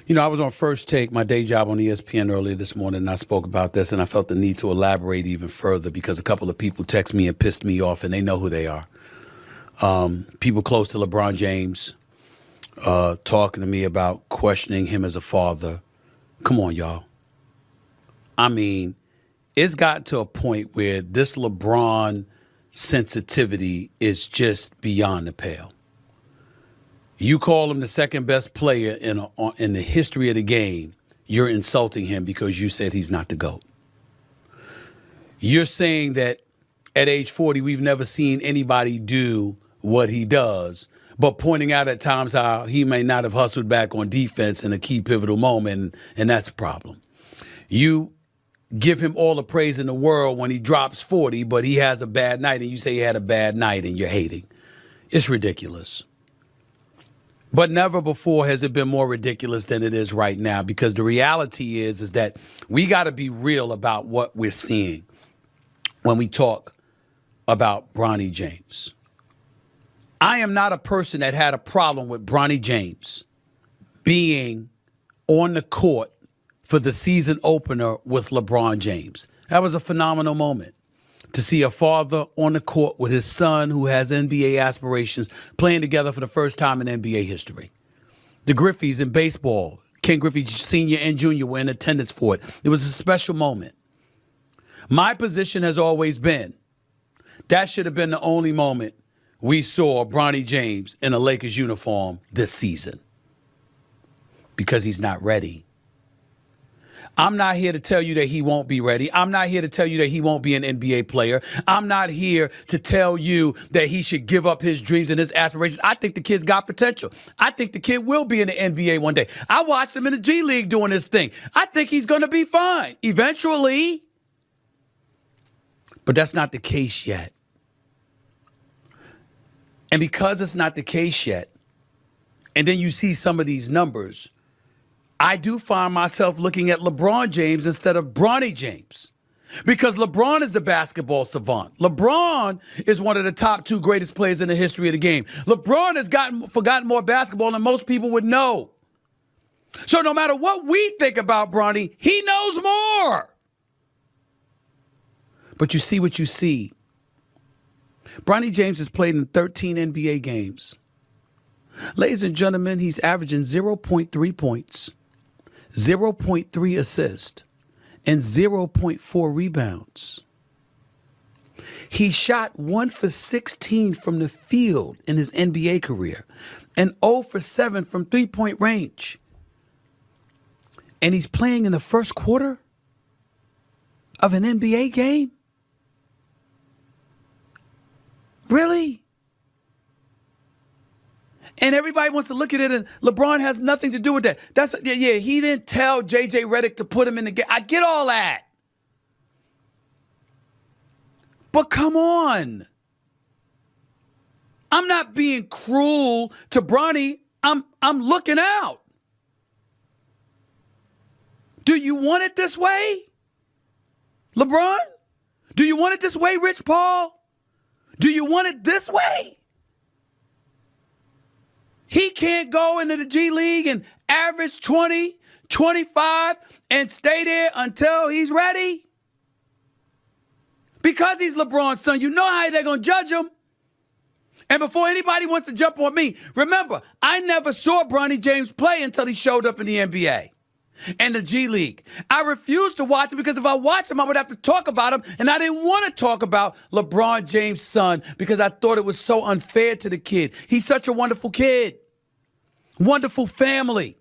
You know, I was on First Take, my day job on ESPN earlier this morning, and I spoke about this, and I felt the need to elaborate even further because a couple of people text me and pissed me off, and they know who they are. People close to LeBron James talking to me about questioning him as a father. Come on, y'all. I mean, it's gotten to a point where this LeBron sensitivity is just beyond the pale. You call him the second best player in the history of the game, you're insulting him because you said he's not the GOAT. You're saying that at age 40, we've never seen anybody do what he does, but pointing out at times how he may not have hustled back on defense in a key pivotal moment, and that's a problem. You give him all the praise in the world when he drops 40, but he has a bad night, and you say he had a bad night, and you're hating. It's ridiculous. But never before has it been more ridiculous than it is right now, because the reality is that we got to be real about what we're seeing when we talk about Bronny James. I am not a person that had a problem with Bronny James being on the court for the season opener with LeBron James. That was a phenomenal moment. To see a father on the court with his son who has NBA aspirations playing together for the first time in NBA history. The Griffeys in baseball, Ken Griffey Sr. and Jr. were in attendance for it. It was a special moment. My position has always been that should have been the only moment we saw Bronny James in a Lakers uniform this season, because he's not ready. I'm not here to tell you that he won't be ready. I'm not here to tell you that he won't be an NBA player. I'm not here to tell you that he should give up his dreams and his aspirations. I think the kid's got potential. I think the kid will be in the NBA one day. I watched him in the G League doing his thing. I think he's going to be fine eventually. But that's not the case yet. And because it's not the case yet, and then you see some of these numbers, I do find myself looking at LeBron James instead of Bronny James, because LeBron is the basketball savant. LeBron is one of the top two greatest players in the history of the game. LeBron has forgotten more basketball than most people would know. So no matter what we think about Bronny, he knows more. But you see what you see. Bronny James has played in 13 NBA games. Ladies and gentlemen, he's averaging 0.3 points, 0.3 assists, and 0.4 rebounds. He shot 1 for 16 from the field in his NBA career and 0 for 7 from three-point range. And he's playing in the first quarter of an NBA game? Really? And everybody wants to look at it, and LeBron has nothing to do with that. He didn't tell J.J. Redick to put him in the game. I get all that. But come on. I'm not being cruel to Bronny. I'm looking out. Do you want it this way, LeBron? Do you want it this way, Rich Paul? Do you want it this way? He can't go into the G League and average 20, 25 and stay there until he's ready? Because he's LeBron's son, you know how they're going to judge him. And before anybody wants to jump on me, remember, I never saw Bronny James play until he showed up in the NBA and the G League. I refused to watch him because if I watched him, I would have to talk about him. And I didn't want to talk about LeBron James' son because I thought it was so unfair to the kid. He's such a wonderful kid. Wonderful family.